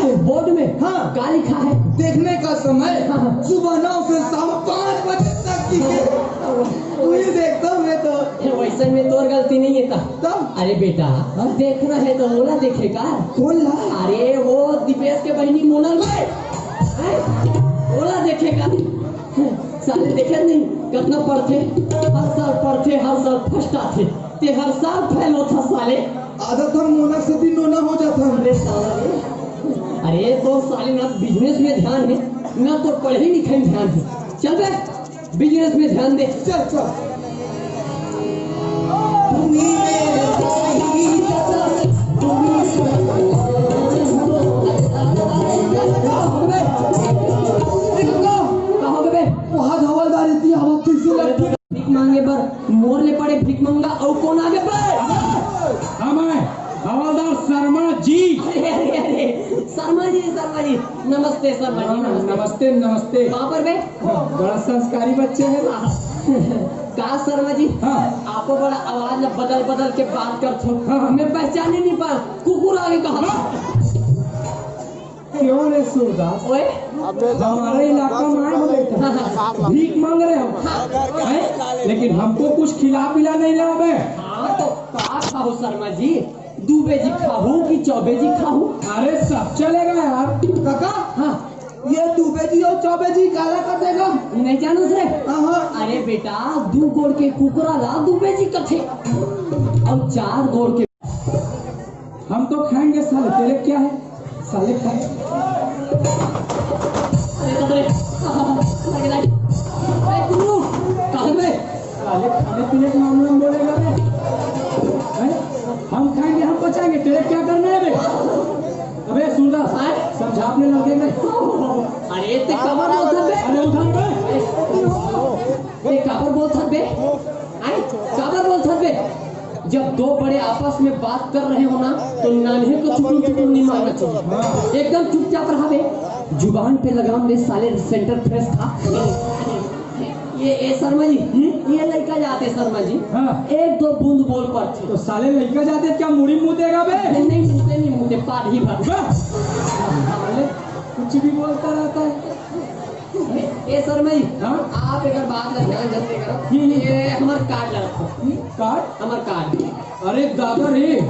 है बोर्ड में हाँ क्या लिखा है? देखने का समय सुबह 9 से शाम 5 बजे तक की है। वही देखता हूँ मैं तो। वैसे में तोर गलती नहीं है तब अरे बेटा देखना है तो ओला देखेगा। कौन ला? अरे वो दीपेश के बहनी मोनल भाई ओला देखेगा। साले देखे नहीं कितना पढ़ते, हर साल पढ़ते, हर साल फर्स्ट आते, ते हर साल फेल होता साले। आदत हम मोना से दिन नोना हो जाता है। अरे साले, अरे तो साले ना बिजनेस में ध्यान है ना तो पढ़े लिखे में ध्यान है। चल बे बिजनेस में ध्यान दे। चल चल हवलदार इतनी हवा कैसे लगती है? भीख मांगे पर मोर ले पड़े भिख मंगा और कौन आगे बढ़े? हमें हवलदार शर्मा जी। अरे अरे अरे शर्मा जी नमस्ते शर्मा जी नमस्ते। नमस्ते नमस्ते। कहाँ पर बे? बड़ा संस्कारी बच्चे हैं। कहा शर्मा जी हाँ। आपको बड़ा आवाज बदल बदल के बात करते हो। हाँ। मैं पहचान ही नहीं पा कुकुर आगे कहा। क्यों रे सूरदास, ओए हमारे इलाका में आए हो बेटा, भीख मांग रहे हो हैं? लेकिन हमको कुछ खिला पिला नहीं रहा बे। हाँ तो का खाओ शर्मा जी, दूबे जी खाऊं कि चौबे जी खाऊं? अरे सब चलेगा यार। काका हाँ ये दुबे जी और चौबे जी काला कर देगा। नहीं जानू से? हाँ अरे बेटा दू गोड़ के कुकुरा ला दूबे जी कथे और 4 गोड़ के हम तो खाएंगे साले, तेरे क्या है साले खाए। अरे तो बड़े लगे लगे अरे कुल्लू कहाँ में साले खाने पीने के मामले में बोलेगा बे हैं? हम खाएंगे हम बचाएंगे, तेरे क्या करना है बे? अबे सूरदास समझाने लगे में। अरे ते कबर बोल थक बे। अरे उधर बे ते कबर बोल थक बे। आई कबर बोल थक बे। जब दो बड़े आपस में बात कर रहे हो ना तो नान्हे को चुटुर नहीं मारना चाहिए, एकदम चुपचाप रहा बे। जुबान पे लगाम दे साले, सेंटर फ्रेश था। ये शर्मा जी ये लड़का जाते शर्मा जी हाँ। 1-2 बूंद बोल पड़ते तो साले लड़का जाते क्या मुड़ी मुँह देगा बे? नहीं मुझे पार ही भर। साले कुछ भी बोलता रहता है। ये शर्मा जी हाँ? आप एक बात का ध्यान जल्दी करो। ये हमारा कार्ड लगा कार्ड? हमारा कार्ड। अरे दादा रे,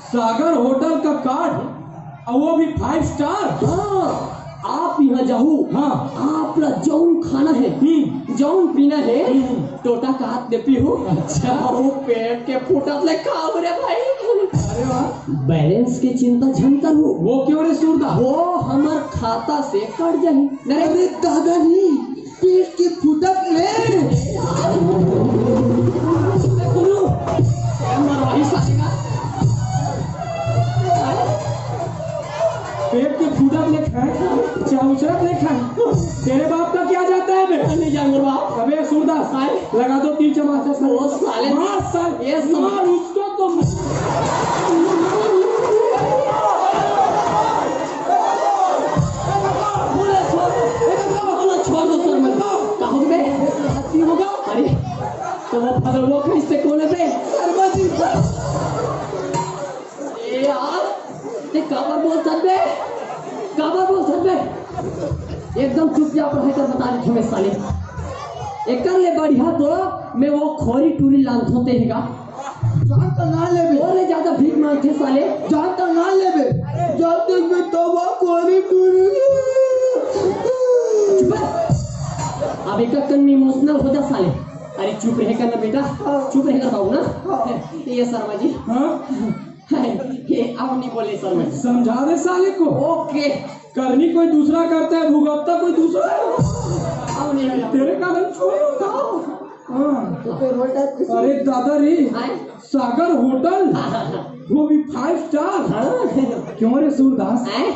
सागर होटल का कार्ड और वो भी 5 स्टार। हाँ आप यहाँ जाओ। हाँ। आप ला जौन खाना है जौन पीना है टोटा का हाथ दे पीहू। अच्छा। वो पेट के फूटा ले खाओ रे भाई। अरे वाह। बैलेंस की चिंता झन करो। वो क्यों रे सूरदास? वो हमार खाता से कट जाही। अरे दादाजी पेट की फुटक ले। गुरु मरवाही सालेगा। पेट के फूटक ले खाए, चाउचरक ले खाए, तेरे बाप का क्या जाता है बे? नहीं जान गुरु बाप। अबे सूरदास लगा दो 3 चमाचा साले। वो साले मार साले, ये मार उसको तो। छोड़ दो सर मत कहो बे हंसी होगा। अरे तो वो फगलवा कैसे कौन है बे? शर्मा जी ए यार ते काबर बोल सकते एकदम चुपचाप रह कर बता रही मैं साले। एक कर ले बढ़िया तो मैं वो खोरी टूरी लांथ होते हैगा जान तो ना लेबे। और ज्यादा भीख मांगते साले। जान तो ना लेबे। जब तक मैं तवा कोरी पूरी। चुप अब एक कन में इमोशनल हो जा साले। अरे चुप रह कर ना बेटा, चुप रह कर बाबू ना। ये शर्मा जी हाँ? ये अब नहीं बोले शर्मा जी। समझा दे साले को। ओके करनी कोई दूसरा करता है, भुगतता कोई दूसरा है। अब नहीं होगा। तेरे का हम छोड़। हाँ। तो फिर होता है। अरे दादा रे, आए? सागर होटल वो भी 5 स्टार। हाँ। क्यों रे सूरदास, आए?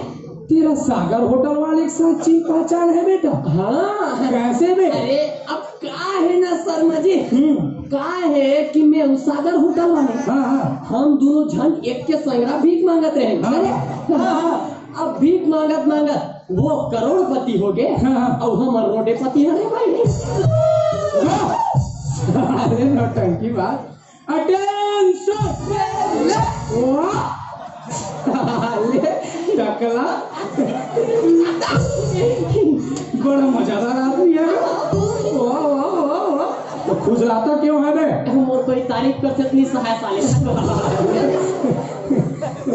तेरा सागर होटल वाले के साथ चीन पहचान है बेटा? हाँ कैसे बे? अरे अब का है ना शर्मा जी का है कि मैं उस सागर होटल वाले हाँ। हम दोनों जन एक के संगरा भीख मांगत रहे। हाँ। हाँ। अब भीख मांगत वो करोड़पति हो गए हाँ। और हम रोडेपति है रे भाई। अरे नौटंकी बात। अटेंशन। टकला बड़ा मजेदार आदमी है। वाह वाह वाह वाह। तो खुजलाता क्यों है बे? मोर कोई तारीफ कर सकती सहाय साले।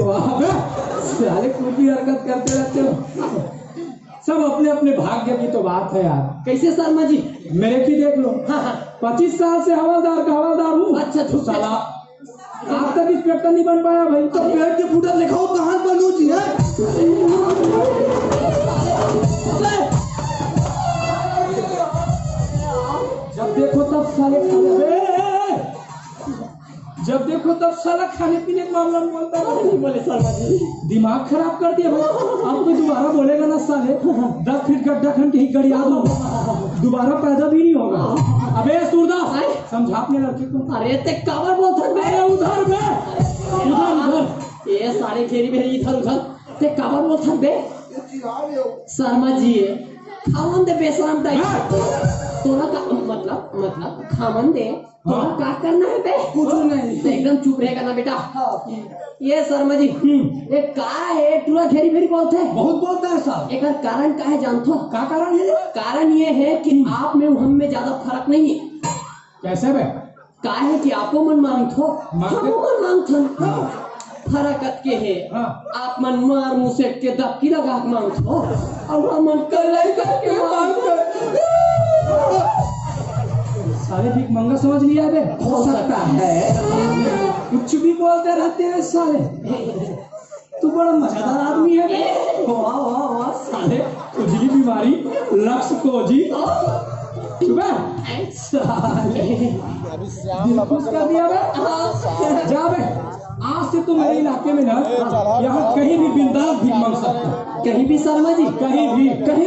वाह बे, साले खूबी हरकत करते रहते हो। सब अपने अपने भाग्य की तो बात है यार। कैसे शर्मा जी? मेरे की देख लो। हाँ हाँ 25 साल से हवलदार का हवलदार हूँ। अच्छा झूठ साला आज तक इंस्पेक्टर नहीं बन पाया भाई। तो पेट के फूटा लिखाओ कहाँ बनू जी है? जब देखो तब साले जब देखो तब साला खाने पीने के मामला में बोलता है। नहीं बोले शर्मा जी। दिमाग खराब कर दिया भाई। अब तो दोबारा बोलेगा ना साले 10 फीट गड्ढा खन के ही गड़िया दो, दोबारा पैदा भी नहीं होगा। अबे सूरदास समझा अपने लड़के को। अरे ते काबर बोलत बे? उधर बे, उधर उधर। ये सारे घेरी बेरी इधर उधर ते काबर बोलत बे? शर्मा जी खावन दे बेशरम टाइप। तोरा का मतलब खावन दे तोरा का करना है बे? कुछ नहीं। तो एकदम चुप रहेगा ना बेटा। ये शर्मा जी ये का है पूरा घेरी बेरी बोलते हैं? बहुत बोलता है साहब। एक कारण का है जानते हो? क्या कारण है? कारण ये है कि आप में हम में ज्यादा फर्क नहीं है। कैसे बे? का है कि आपो मन मांगथो मांगते? हमो मन मांगथन। फर्क के है आप मन मार मुसे के दबकी लगा के मांगथो और हम मन कलाई करके मांगथो। सारे भीख मंगा समझ लिया बे? हो सकता है। कुछ भी बोलते रहते हैं साले। तू बड़ा मजेदार आदमी है बे। वाह वाह वाह साले खुजली बीमारी लक्स कोजी सुबह साले दिल खुश कर दिया बे। जा बे आज से तू मेरे इलाके में ना यहाँ कहीं भी बिंदास भीख मांग सकता। कहीं भी शर्मा जी कहीं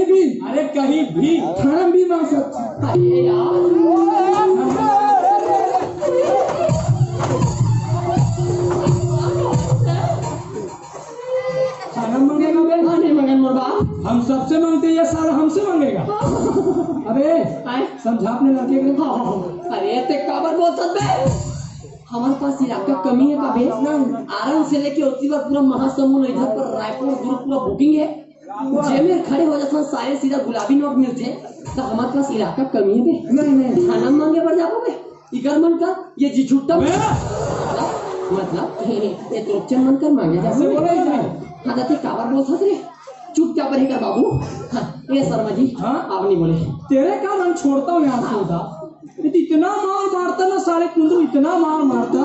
भी अरे कहीं भी थाना भी मांग सकता। अरे यार थाना मांगेगा बे? नहीं मगन मोर बाप। हम सबसे मांगते हैं, ये साला हमसे मांगेगा। अबे समझा अपने लड़के को। अरे ते काबर बोलत बे? हमारे पास इलाका कमी है का बे? आराम से लेके उतनी बार पूरा महासमुंद इधर पर रायपुर दूर पूरा बुकिंग है। जेमें खड़े हो जाते सारे सीधा गुलाबी नोट मिलते। तो हमारे पास इलाका कमी है बे? नहीं थाना मांगे पड़ जाओ बे। इगर मन का ये जी छुट्टा मतलब ये तो मन कर मांगे जैसे बोले। हाँ दाते काबर बोलत रे? चुपचाप रहेगा बाबू। हाँ ये शर्मा जी आप नहीं बोले। तेरे का मन छोड़ता हूँ यहाँ से उधर। इतना मार मारता ना साले कुंदरू, इतना मार मारता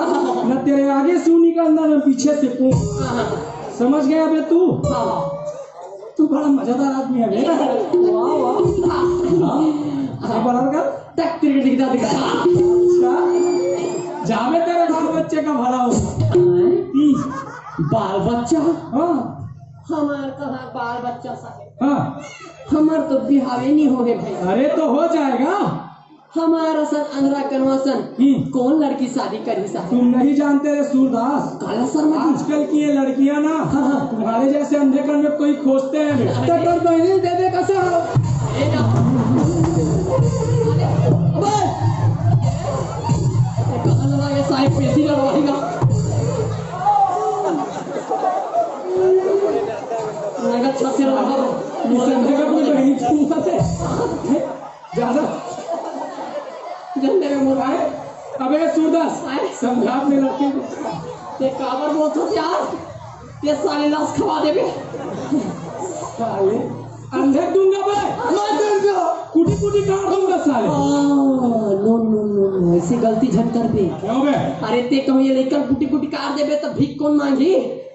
ना तेरे आगे से निकलना ना पीछे से पूछ। समझ गया बे तू? तू बड़ा मजेदार आदमी है बे। वाह वाह बराबर तक दिखा अच्छा जावे तेरे बाल बच्चे का भला हो। बाल बच्चा हाँ हमार कहाँ बाल बच्चा साहब? हाँ हमार तो बिहावे नहीं हो गए भाई। अरे तो हो जाएगा। हमारा सन अंधरा कन्वासन कौन लड़की शादी करी साहब? तुम नहीं जानते रे सूरदास। काला शर्मा जी आजकल की ये लड़कियां ना तुम्हारे जैसे अंधे कन में कोई खोजते हैं। टक्कर बहने दे दे कैसे हो? कहाँ लगाए साहब पेशी लगवाएगा। छत से लगा अंधे का कोई बहनी छूता है ज्यादा झंडे में मुराए। अबे सूरदास समझा अपने लड़के को। ते काबर बोलत यार ये साले लाश खवा देबे। साले अंधे दूंगा बे, मत दूंगा। कुटी कुटी काट दूंगा साले। नो ऐसी गलती झट कर दे। क्यों बे? अरे ते कहूँ ये लेकर कुटी कुटी काट देबे तो भीख कौन मांगी?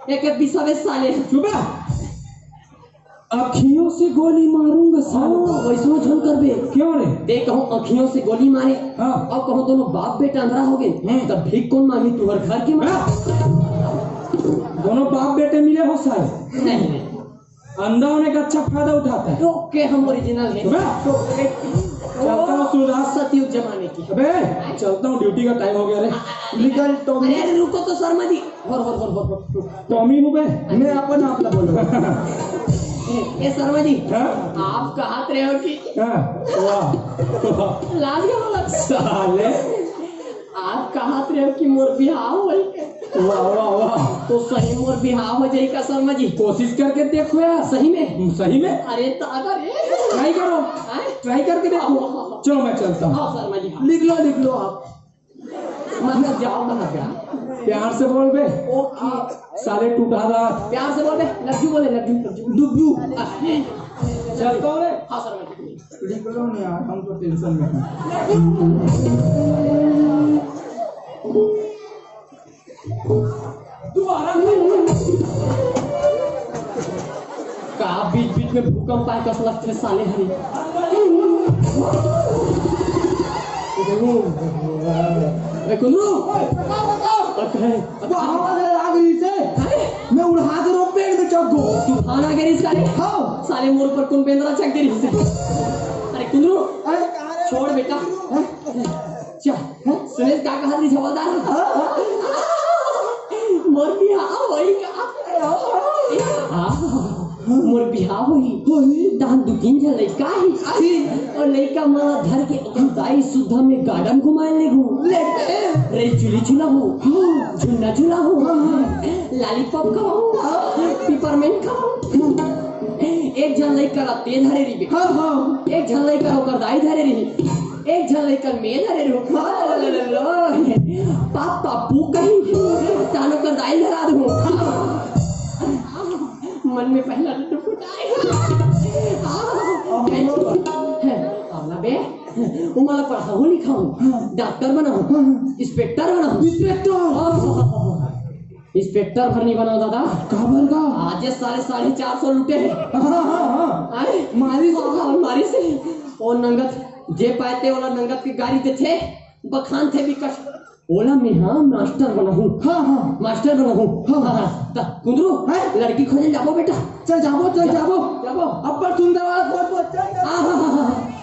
एक बिसावे साले। चुप अखियों से गोली मारूंगा साले। वैसो झन करबे। क्यों रे? ते कहूँ अखियों से गोली मारे और कहूँ दोनों बाप बेटा अंधरा हो गए तब भीख कौन मांगी? तू हर घर के मांग। दोनों बाप बेटे मिले हो साले? नहीं अंधा होने का अच्छा फायदा उठाता है। ओके हम ओरिजिनल है। चलता हूँ सूरदास। सतयुग जमाने की। अबे चलता हूँ, ड्यूटी का टाइम हो गया रे। निकल टॉमी। अरे रुको तो शर्मा जी। टॉमी हूँ बे। मैं अपन आप बोल रहा हूँ। ये शर्मा जी हाँ? आप कहा रहे हो कि वाह लाज के बोला साले आप कहा रहे हो कि मोर बिहाव हो वाह वाह वाह, तो सही मोर बिहार हो जाई का शर्मा जी? कोशिश करके देखो यार। सही में? सही में अरे दादा रे, ट्राई करो, ट्राई करके देखो। चलो मैं चलता हूँ। हाँ शर्मा जी, हाँ। लिख लो आप। मतलब जाओ कहाँ प्यार? प्यार से बोल बे। ओके, साले टूटा था। प्यार से बोल बे। लव यू बोले, love you, love you. Dubbu हाँ चलता हूँ रे। शर्मा जी। लिख लो नहीं यार, हम तो टेंशन में हैं। दोबारा का बीच बीच में भूकंप आए कस लगते साले हरी। ए कुंदरू, मैं उड़ा के रोक पेड़ में चौक गो। तूफान आ गया रे साले। हाँ साले मोर पर कौन पेंद्रा चक दे रही से। अरे कुंदरू छोड़ बेटा, चल सुरेश का कहा दी जवाबदार मोर बिहाव होई का। मोर बिहाव होई दान दु तीन झन लइका ही और लइका मां धर के दाई सुधा में गार्डन घुमाए ले घूम रे चुली चुला हो झुन्ना झुला हो लॉलीपॉप खाओ पिपरमेंट खाओ। एक झन लइका ला तेल धरे रही, एक झन लइका ओकर दाई धरे रही, एक झन लइका में धरे रही। पापा पू कहीं तानो कर दाई धरा दू। मन में पहला लड्डू फुटाए। आला बे उमाला पढ़ाऊं लिखाऊं, डॉक्टर बनाऊं, इंस्पेक्टर बनाऊं। इंस्पेक्टर भर नहीं बनाओ दादा। काबर का आज साढ़े 450 लुटे हैं। मारी से और नंगत जे पाते वाला नंगत की गाड़ी ते थे बखान थे विकट ओला में। हाँ मास्टर बना हूँ। मास्टर बना हूँ। कुंदरू लड़की खोजने जाबो बेटा। चल जाबो अब्बर सुंदर वाला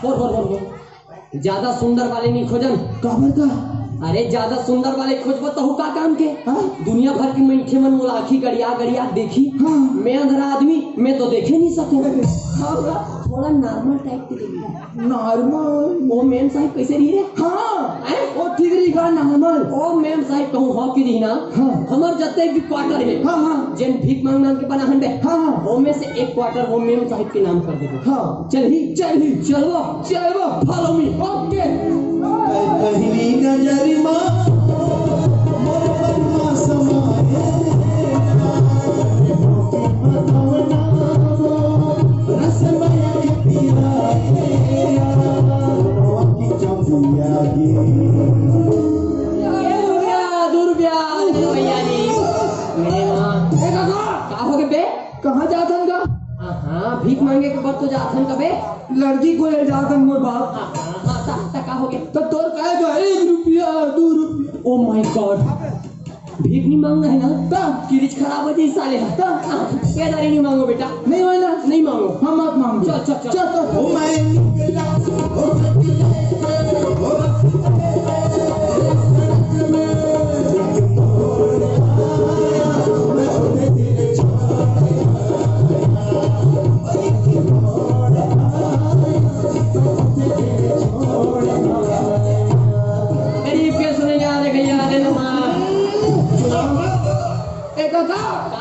बोल ज्यादा सुंदर वाले नहीं खोजन। काबर का अरे ज्यादा सुंदर वाले खोजबो तो का काम के। दुनिया भर की मैंठे मन मोला आखी गड़िया देखी। मैं अंधरा आदमी मैं तो देखे नहीं सकूं। थोड़ा नॉर्मल टाइप के देखी। नॉर्मल वो मैम साहब कैसे रही रे? ओ ठीक रही का नॉर्मल। ओ मैम साहब कहूं हो की रही ना। हमर जते भी क्वार्टर है जेन भीख मांग के बना हन बे। वो में से एक क्वार्टर वो मैम साहब के नाम कर देबो। चलबो फॉलो मी। ओके पहली नजर कहाँ जातन का? हाँ भीख मांगे के बाद तो जातन का बे। लड़की को ले जातन मोर बाप। का हो गया तो तोर काहे का 1 रुपया 2 रुपया। ओ माय गॉड भीख नहीं मांगना है ना किरिच खराब हो जाए साले। केदारी नहीं मांगो बेटा। नहीं मांगना नहीं मांगो। हम मत मांगो। गरीब के सुने याद है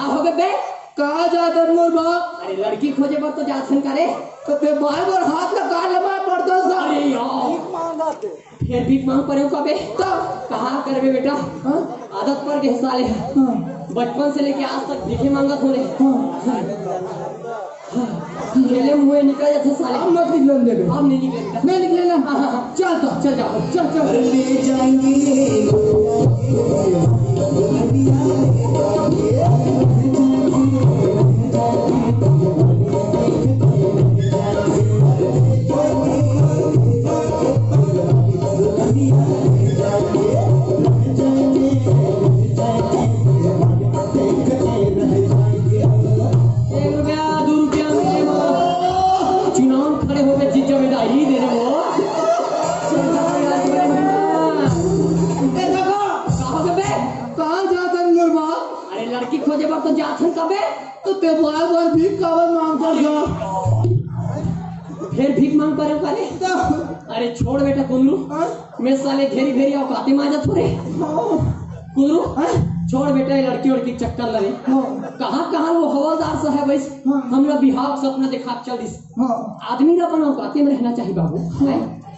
हो गए बे। कहाँ जातन मोर बाप? अरे लड़की खोजे पर तो जासन करे तो ते बार बार हाथ लगा लगा पड़ता था। अरे यार फिर भीख मांग पड़े हो कबे कहाँ करबे बेटा। आदत पर के साले बचपन से लेके आज तक भीखे मांगत हो रहे। खेले मुँह निकल जाते साले। अब मत निकलन दे। अब नहीं निकलेगा। नहीं निकलेना। चल तो चल जाओ चल ले जाएंगे खोजे बार तो जाथन कबे तो ते बार बार भीख काबर मांग कर जा। फिर भीख मांग करे करे। अरे छोड़ बेटा कुंदरू मैं साले घेरी औकाती मांजा थोड़े। कुंदरू छोड़ बेटा ये लड़की उड़की चक्कर लगे हाँ कहाँ कहाँ वो हवलदार साहब वैस हाँ। हमरा बिहार सपना दिखा चल दिस हाँ आदमी ना अपना औकाते में रहना चाहिए बाबू हैं?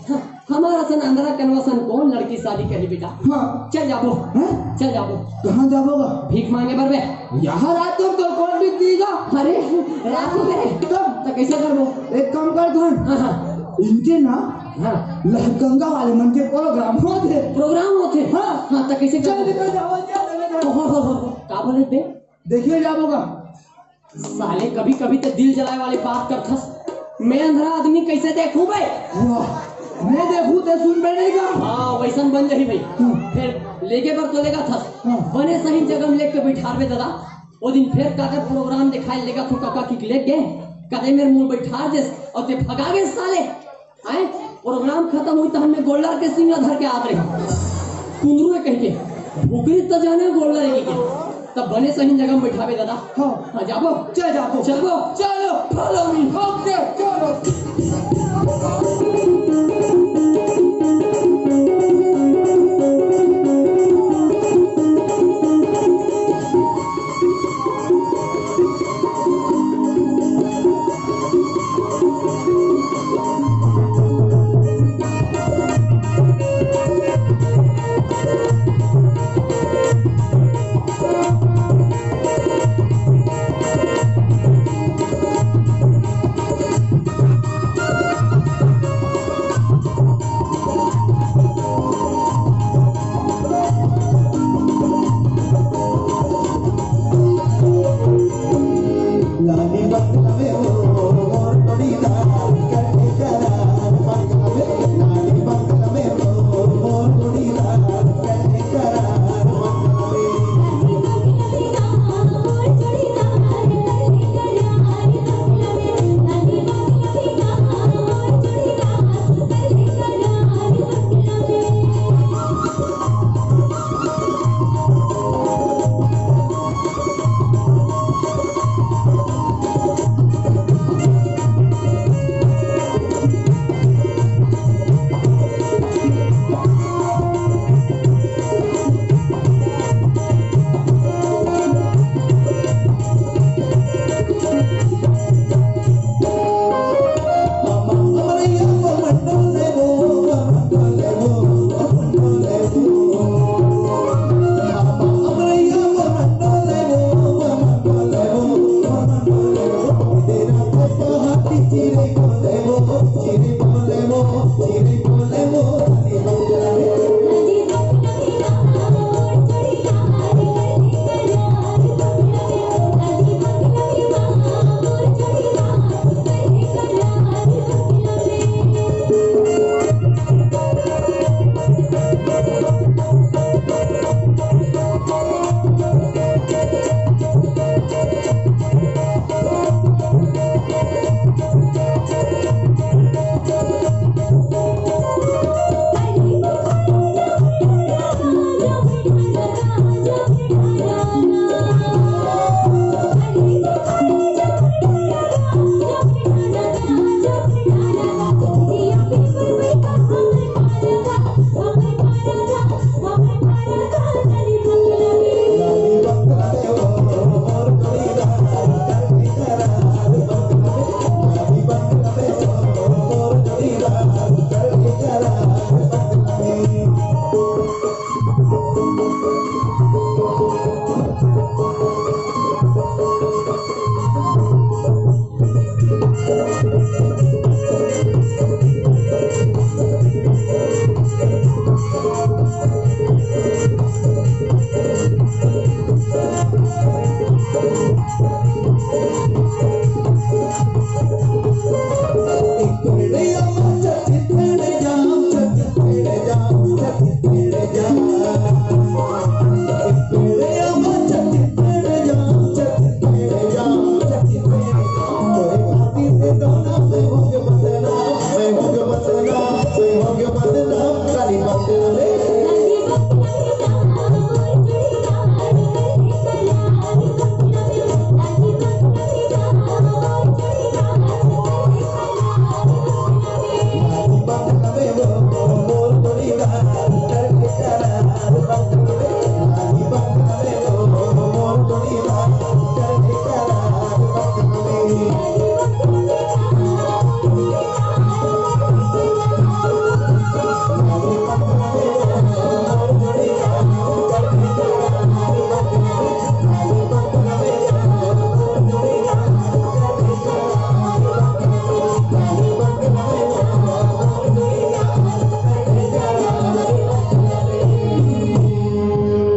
हाँ, हमारा सन अंदरा कन्वासन कौन लड़की शादी करी बेटा हाँ चल जाबो हैं? चल जाबो कहाँ जाओगा भीख मांगे बरबे यहाँ रात को तो कौन भी दीगा अरे रात को करे तब तो कैसे करबो एक काम कर धन हाँ हाँ इनके ना हाँ लहगंगा वाले मन के प्रोग्राम होते प्रोग्राम होते हाँ। हाँ तो कैसे चल करबो निकल जाओ का बोले बे देखिए जाओगा साले कभी कभी तो दिल जलाए वाली बात करथस मैं अंधरा आदमी कैसे देखूं भाई वाह मैं देखूं तो सुन बैठेगा हाँ वैसन बन जाही भाई फिर लेके पर तो लेगा थस हाँ। बने सही जगह में लेके बैठार दादा वो दिन फिर काकर प्रोग्राम दिखाई लेगा तो काका की ले गए कदे मेरे मुंह बैठार देस और ते भगा गए साले आए प्रोग्राम खत्म हुई तो हमने गोल्डर के सिंह धर के आते रहे कुंदरू कह के भूखरी तो जाने गोल्डर के क्या तब बने सही जगह में बैठावे दादा हाँ हाँ जाबो चल जाओ चलो चलो फॉलो मी ओके चलो लाली बंगला में मोर तोड़ीदा करके करार बंगला में लाली बंगला में मोर तोड़ीदा करके करार बंगला में अमरिया वो मंडोले वो मंडोले वो मंडोले वो अमरिया वो मंडोले वो मंडोले वो मंडोले वो तेरा तो हाथी चिरे कोले